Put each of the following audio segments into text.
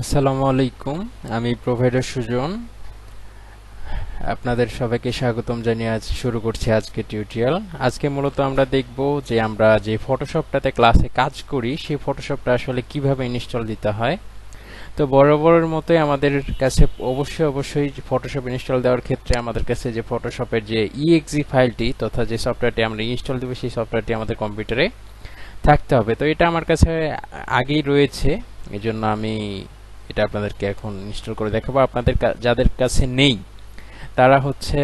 আসসালামু আলাইকুম। আমি প্রোভাইডার সুজন। আপনাদের সবাইকে স্বাগতম জানিয়ে আজ শুরু করছি আজকে টিউটোরিয়াল। আজকে মূলত আমরা দেখব যে আমরা যে ফটোশপটাতে ক্লাসে কাজ করি সেই ফটোশপটা আসলে কিভাবে ইনস্টল দিতে হয়। তো বরাবরের মতোই আমাদের কাছে অবশ্যই ফটোশপ ইনস্টল দেওয়ার ক্ষেত্রে আমাদের কাছে যে ফটোশপের যে ইএক্সি ফাইলটি তথা যে সফটওয়্যারটি আমরা ইনস্টল দেব সেই সফটওয়্যারটি আমাদের কম্পিউটারে থাকতে হবে। তো এটা আমার কাছে আগেই রয়েছে, এজন্য আমি এটা আপনাদেরকে এখন ইনস্টল করে দেখাবো। আপনাদের যাদের কাছে নেই তারা হচ্ছে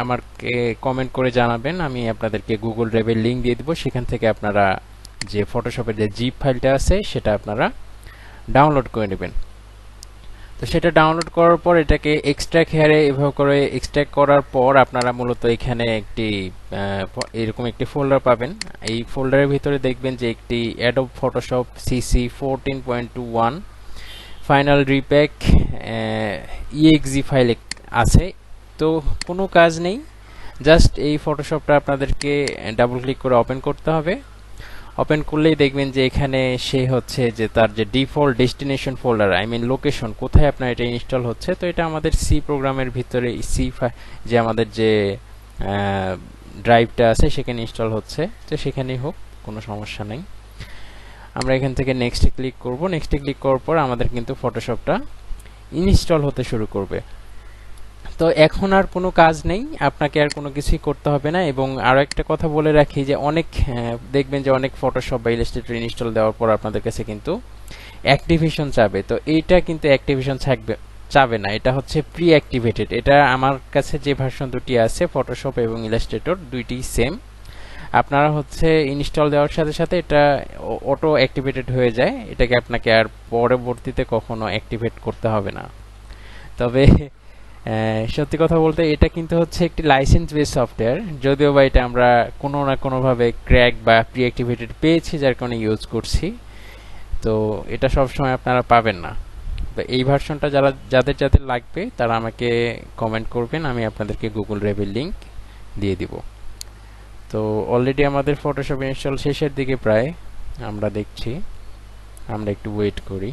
আমাকে কমেন্ট করে জানাবেন, আমি আপনাদেরকে গুগল ড্রাইভের লিংক দিয়ে দিব। সেখান থেকে আপনারা যে ফটোশপের যে জিপ ফাইলটা আছে সেটা আপনারা ডাউনলোড করে নেবেন। তো সেটা ডাউনলোড করার পর এটাকে এক্সট্রাক্ট হেয়ারে এভাবে করে এক্সট্রাক্ট করার পর আপনারা মূলত এখানে একটি এরকম একটি ফোল্ডার পাবেন। এই ফোল্ডারের ভিতরে দেখবেন যে একটি Adobe Photoshop CC 14.21 final repack exe file আছে। তো কোনো কাজ নেই, জাস্ট এই ফটোশপটা আপনাদেরকে ডাবল ক্লিক করে ওপেন করতে হবে। ওপেন করলেই দেখবেন যে এখানে সে হচ্ছে যে তার যে default destination folder, I mean location, কোথায় আপনার এটা ইনস্টল হচ্ছে। তো এটা আমাদের সি প্রোগ্রামের ভিতরে যে আমাদের যে ড্রাইভটা আছে সেখানে ইনস্টল হচ্ছে, তো সেখানেই হোক, কোনো সমস্যা নেই। আমরা এখান থেকে নেক্সটে ক্লিক করব। নেক্সটে ক্লিক করার পর আমাদের কিন্তু ফটোশপটা ইনস্টল হতে শুরু করবে। তো এখন আর কোনো কাজ নেই, আপনাকে আর কোনো কিছুই করতে হবে না। এবং আরও একটা কথা বলে রাখি যে অনেক দেখবেন যে অনেক ফটোশপ বা ইলাস্ট্রেটর ইনস্টল দেওয়ার পর আপনাদের কাছে কিন্তু অ্যাক্টিভেশন চাবে। তো এইটা কিন্তু অ্যাক্টিভেশন চাবে না, এটা হচ্ছে প্রি অ্যাক্টিভেটেড। এটা আমার কাছে যে ভার্সন দুটি আছে ফটোশপ এবং ইলাস্ট্রেটর দুইটি সেম। আপনারা হচ্ছে ইনস্টল দেওয়ার সাথে সাথে এটা অটো অ্যাক্টিভেটেড হয়ে যায়, এটাকে আপনাকে আর পরবর্তীতে কখনো অ্যাক্টিভেট করতে হবে না। তবে সত্যি কথা বলতে এটা কিন্তু হচ্ছে একটি লাইসেন্স বেস সফটওয়্যার, যদিও বা এটা আমরা কোনো না কোনোভাবে ক্র্যাক বা প্রি অ্যাক্টিভেটেড পেয়েছি যার কারণে ইউজ করছি। তো এটা সবসময় আপনারা পাবেন না। তো এই ভার্সনটা যাদের যাদের লাগবে তারা আমাকে কমেন্ট করবেন, আমি আপনাদেরকে গুগল ড্রাইভের লিংক দিয়ে দিব। তো অলরেডি আমাদের ফটোশপ ইনস্টল শেষের দিকে প্রায় আমরা দেখছি, আমরা একটু ওয়েট করি।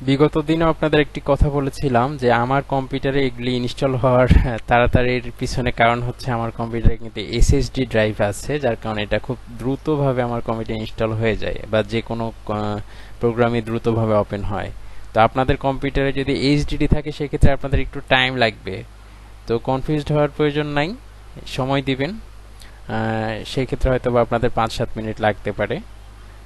বিগত দিনেও আপনাদের একটি কথা বলেছিলাম যে আমার কম্পিউটারে এগুলি ইনস্টল হওয়ার তাড়াতাড়ির পিছনে কারণ হচ্ছে আমার কম্পিউটারে কিন্তু এসএসডি ড্রাইভ আছে, যার কারণে এটা খুব দ্রুতভাবে আমার কম্পিউটারে ইনস্টল হয়ে যায় বা যে কোনো প্রোগ্রামই দ্রুতভাবে ওপেন হয়। তো আপনাদের কম্পিউটারে যদি এইচডিডি থাকে সেক্ষেত্রে আপনাদের একটু টাইম লাগবে। তো কনফিউজড হওয়ার প্রয়োজন নাই, সময় দিবেন। সেই ক্ষেত্রে হয়তো বা আপনাদের 5-7 মিনিট লাগতে পারে,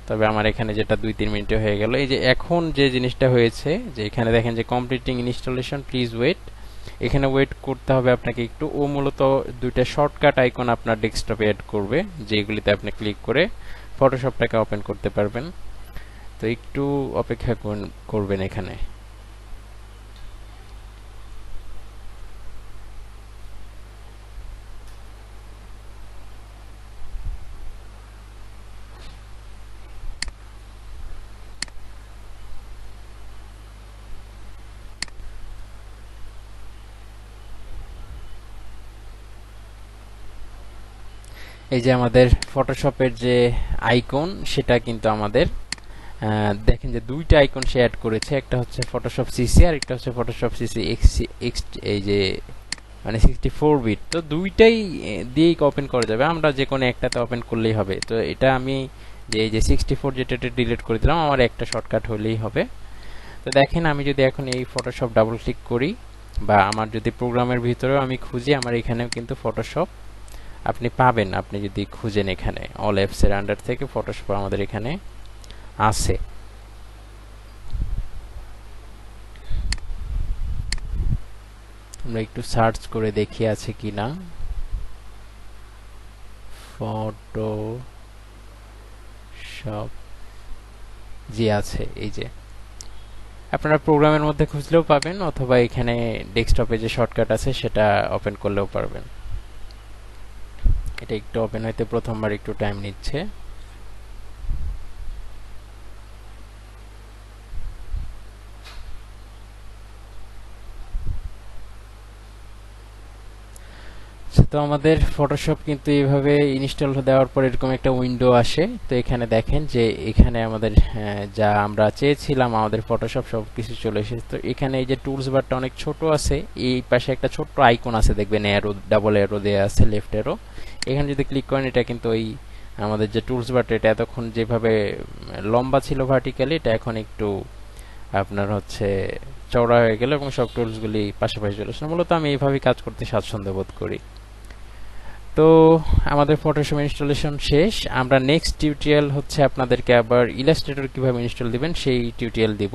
তবে আমার এখানে যেটা 2-3 মিনিটে হয়ে গেল। এই যে এখন যে জিনিসটা হয়েছে যে এখানে দেখেন যে কমপ্লিটিং ইনস্টলেশন, প্লিজ ওয়েট। এখানে ওয়েট করতে হবে আপনাকে একটু। ও মূলত দুইটা শর্টকাট আইকন আপনার ডেস্কটপে অ্যাড করবে, যেগুলিতে আপনি ক্লিক করে ফটোশপটাকে ওপেন করতে পারবেন। তো একটু অপেক্ষা করবেন এখানে। এই যে আমাদের ফটোশপের যে আইকন সেটা কিন্তু আমাদের দেখেন যে দুইটা আইকন সে অ্যাড করেছে, একটা হচ্ছে ফটোশপ সিসি আর একটা হচ্ছে ফটোশপ সিসি এক্স, এই যে মানে 64 বিট। তো দুইটাই দিয়েই ওপেন করা যাবে, আমরা যে কোনো একটাতে ওপেন করলেই হবে। তো এটা আমি যে এই যে 64 যেটা ডিলিট করে দিলাম, আমার একটা শর্টকাট হলেই হবে। তো দেখেন আমি যদি এখন এই ফটোশপ ডাবল ক্লিক করি বা আমার যদি প্রোগ্রামের ভিতরেও আমি খুঁজি, আমার এখানেও কিন্তু ফটোশপ আপনি পাবেন। আপনি যদি খুঁজেন এখানে অল অ্যাপস এর আন্ডার থেকে ফটোশপ আমাদের এখানে আছে। আমরা একটু সার্চ করে দেখি আছে কিনা। ফটোশপ, জি আছে। এই যে আপনারা প্রোগ্রামের মধ্যে খুঁজলেও পাবেন, অথবা এখানে ডেস্কটপে যে শর্টকাট আছে সেটা ওপেন করলেও পারবেন। এটা একটু ওপেন হইতে প্রথমবার একটু টাইম নিচ্ছে। তো আমাদের ফটোশপ কিন্তু এইভাবে ইনস্টল দেওয়ার পর এরকম একটা উইন্ডো আসে। তো এখানে দেখেন যে এখানে আমাদের যা আমরা চেয়েছিলাম আমাদের ফটোশপ সব কিছু চলে এসেছে। তো এখানে এই যে টুলস বারটা অনেক ছোট আছে, এই পাশে একটা ছোট্ট আইকন আছে দেখবেন, অ্যারো, ডাবল অ্যারো দেওয়া আছে, লেফট অ্যারো। এখানে যদি ক্লিক করেন এটা কিন্তু ওই আমাদের যে টুলস বারটা, এটা এতক্ষণ যেভাবে লম্বা ছিল ভার্টিক্যালি, এটা এখন একটু আপনার হচ্ছে চওড়া হয়ে গেল এবং সব টুলসগুলি পাশাপাশি চলে আসে। মূলত আমি এইভাবেই কাজ করতে স্বাচ্ছন্দ্য বোধ করি। তো আমাদের ফটোশপ ইনস্টলেশন শেষ। আমরা নেক্সট টিউটোরিয়াল হচ্ছে আপনাদেরকে আবার ইলাস্ট্রেটর কিভাবে ইনস্টল দিবেন সেই টিউটোরিয়াল দিব।